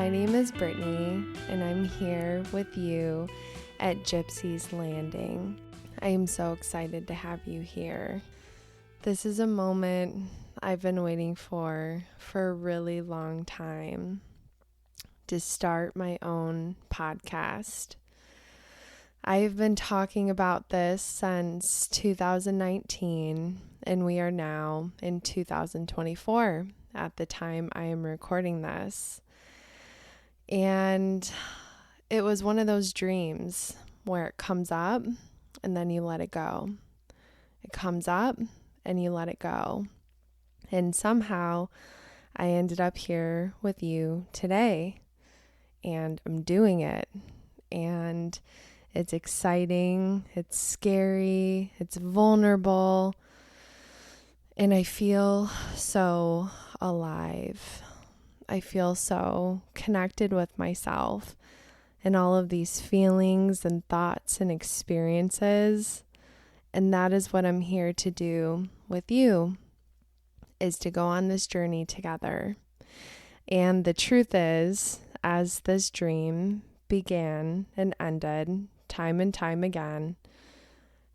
My name is Brittany, and I'm here with you at Gypsies Landing. I am so excited to have you here. This is a moment I've been waiting for a really long time, to start my own podcast. I've been talking about this since 2019, and we are now in 2024 at the time I am recording this. And it was one of those dreams where it comes up and then you let it go. It comes up and you let it go. And somehow I ended up here with you today, and I'm doing it. And it's exciting, it's scary, it's vulnerable, and I feel so alive. I feel so connected with myself and all of these feelings and thoughts and experiences. And that is what I'm here to do with you, is to go on this journey together. And the truth is, as this dream began and ended time and time again,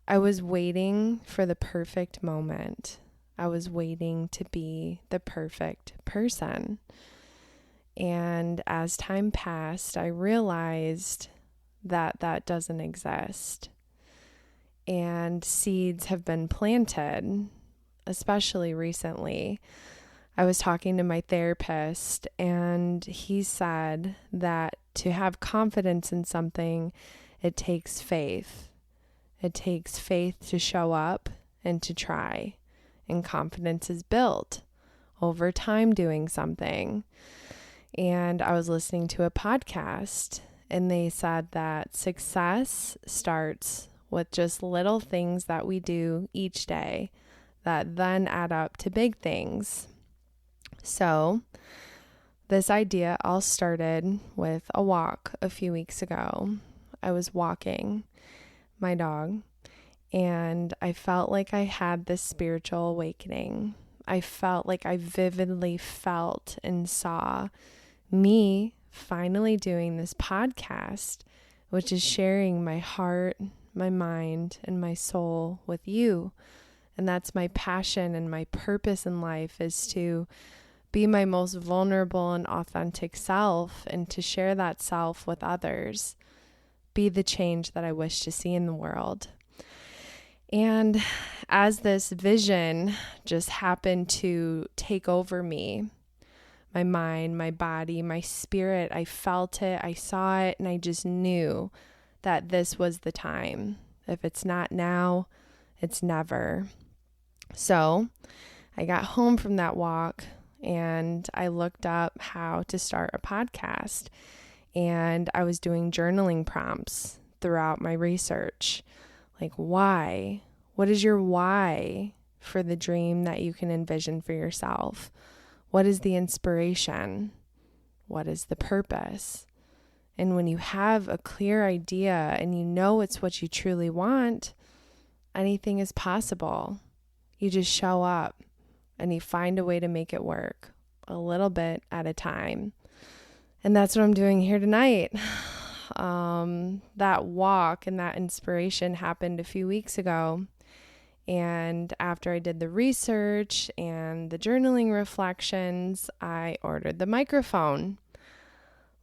I was waiting for the perfect moment. I was waiting to be the perfect person. And as time passed, I realized that that doesn't exist. And seeds have been planted, especially recently. I was talking to my therapist, and he said that to have confidence in something, it takes faith. It takes faith to show up and to try. And confidence is built over time doing something. And I was listening to a podcast, and they said that success starts with just little things that we do each day that then add up to big things. So this idea all started with a walk a few weeks ago. I was walking my dog, and I felt like I had this spiritual awakening. I felt like I vividly felt and saw me finally doing this podcast, which is sharing my heart, my mind, and my soul with you. And that's my passion and my purpose in life, is to be my most vulnerable and authentic self, and to share that self with others. Be the change that I wish to see in the world. And as this vision just happened to take over me, my mind, my body, my spirit, I felt it, I saw it, and I just knew that this was the time. If it's not now, it's never. So I got home from that walk, and I looked up how to start a podcast, and I was doing journaling prompts throughout my research. Like, why? What is your why for the dream that you can envision for yourself? What is the inspiration? What is the purpose? And when you have a clear idea and you know it's what you truly want, anything is possible. You just show up and you find a way to make it work, a little bit at a time. And that's what I'm doing here tonight. That walk and that inspiration happened a few weeks ago. And after I did the research and the journaling reflections, I ordered the microphone.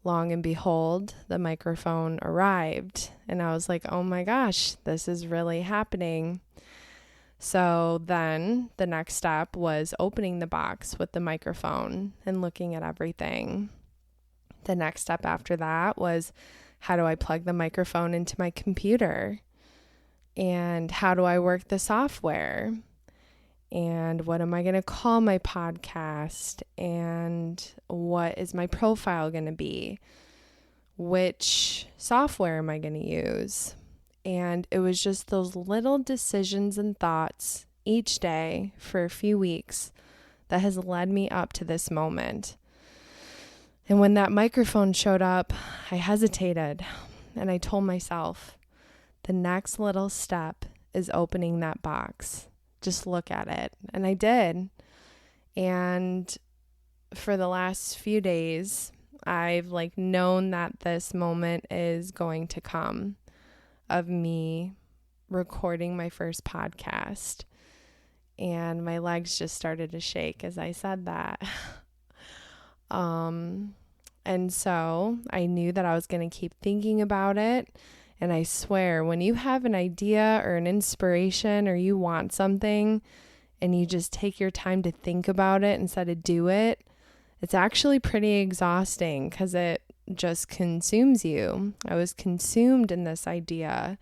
Long and behold, the microphone arrived. And I was like, oh my gosh, this is really happening. So then the next step was opening the box with the microphone and looking at everything. The next step after that was, how do I plug the microphone into my computer? And how do I work the software? And what am I going to call my podcast? And what is my profile going to be? Which software am I going to use? And it was just those little decisions and thoughts each day for a few weeks that has led me up to this moment. And when that microphone showed up, I hesitated, and I told myself, the next little step is opening that box. Just look at it. And I did. And for the last few days, I've known that this moment is going to come of me recording my first podcast. And my legs just started to shake as I said that. And so I knew that I was going to keep thinking about it. And I swear, when you have an idea or an inspiration or you want something and you just take your time to think about it instead of do it, it's actually pretty exhausting because it just consumes you. I was consumed in this idea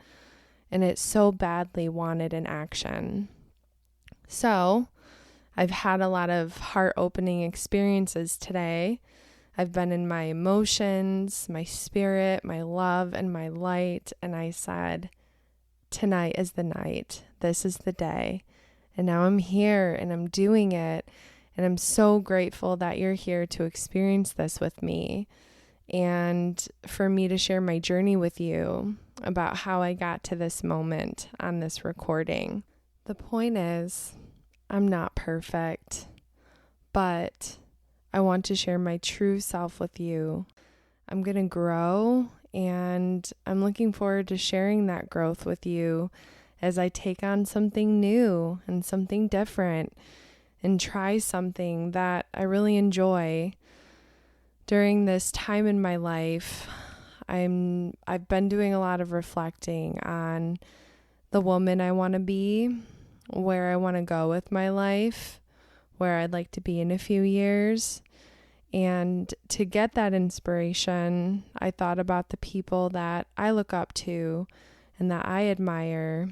and it so badly wanted an action. So I've had a lot of heart-opening experiences today. I've been in my emotions, my spirit, my love, and my light. And I said, tonight is the night. This is the day. And now I'm here and I'm doing it. And I'm so grateful that you're here to experience this with me and for me to share my journey with you about how I got to this moment on this recording. The point is, I'm not perfect, but I want to share my true self with you. I'm going to grow, and I'm looking forward to sharing that growth with you as I take on something new and something different and try something that I really enjoy. During this time in my life, I've been doing a lot of reflecting on the woman I want to be, where I want to go with my life, where I'd like to be in a few years. And to get that inspiration, I thought about the people that I look up to and that I admire.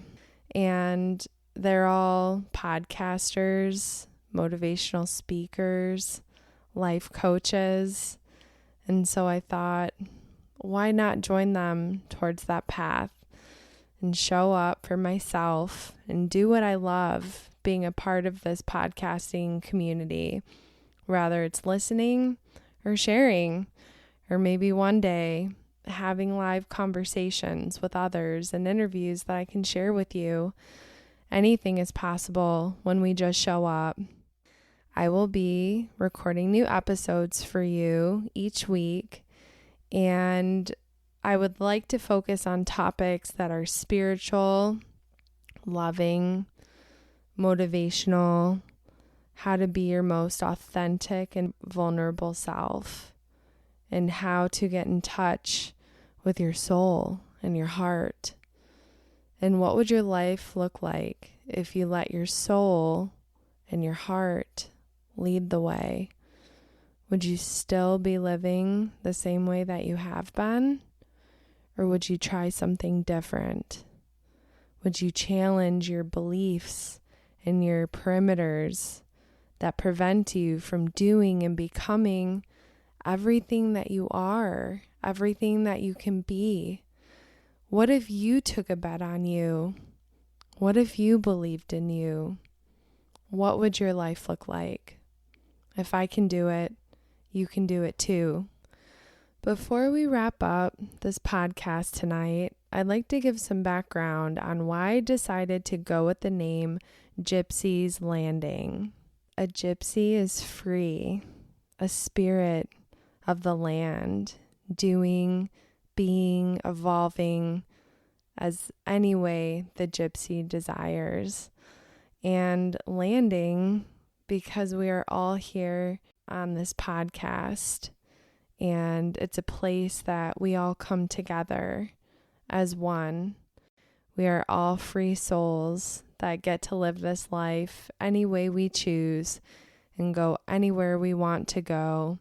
And they're all podcasters, motivational speakers, life coaches. And so I thought, why not join them towards that path and show up for myself and do what I love being a part of this podcasting community, whether it's listening or sharing, or maybe one day having live conversations with others and interviews that I can share with you. Anything is possible when we just show up. I will be recording new episodes for you each week, and I would like to focus on topics that are spiritual, loving, motivational, how to be your most authentic and vulnerable self, and how to get in touch with your soul and your heart. And what would your life look like if you let your soul and your heart lead the way? Would you still be living the same way that you have been? Or would you try something different? Would you challenge your beliefs and your perimeters that prevent you from doing and becoming everything that you are, everything that you can be? What if you took a bet on you? What if you believed in you? What would your life look like? If I can do it, you can do it too. Before we wrap up this podcast tonight, I'd like to give some background on why I decided to go with the name Gypsies Landing. A gypsy is free, a spirit of the land, doing, being, evolving as any way the gypsy desires. And landing because we are all here on this podcast, and it's a place that we all come together as one. We are all free souls that get to live this life any way we choose and go anywhere we want to go,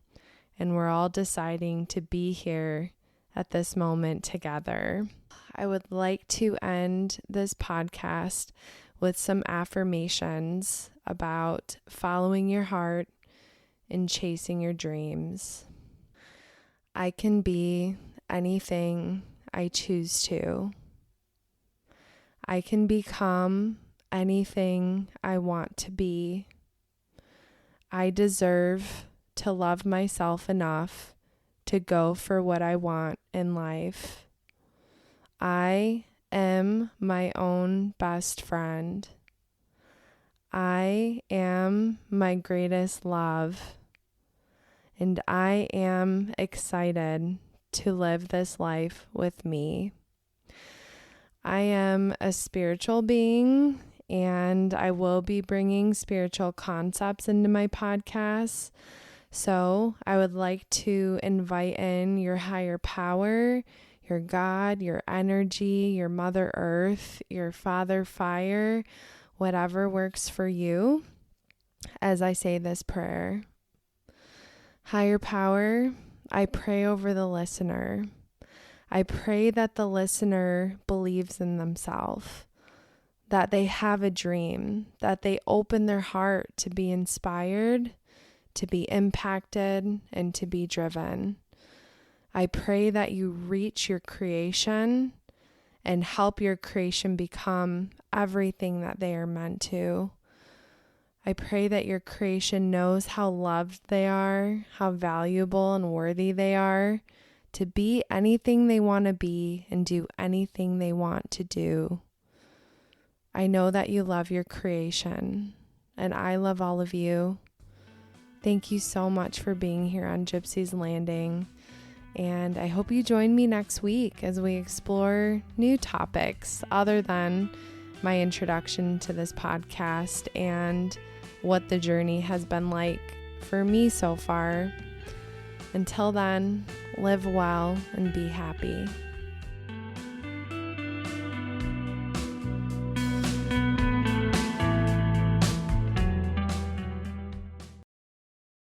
and we're all deciding to be here at this moment together. I would like to end this podcast with some affirmations about following your heart and chasing your dreams. I can be anything I choose to. I can become anything I want to be. I deserve to love myself enough to go for what I want in life. I am my own best friend. I am my greatest love. and I am excited to live this life with me. I am a spiritual being, and I will be bringing spiritual concepts into my podcast. So I would like to invite in your higher power, your God, your energy, your Mother Earth, your Father Fire, whatever works for you, as I say this prayer. Higher power, I pray over the listener. I pray that the listener believes in themselves, that they have a dream, that they open their heart to be inspired, to be impacted, and to be driven. I pray that you reach your creation and help your creation become everything that they are meant to. I pray that your creation knows how loved they are, how valuable and worthy they are to be anything they want to be and do anything they want to do. I know that you love your creation, and I love all of you. Thank you so much for being here on Gypsies Landing, and I hope you join me next week as we explore new topics other than my introduction to this podcast and what the journey has been like for me so far. Until then, live well and be happy.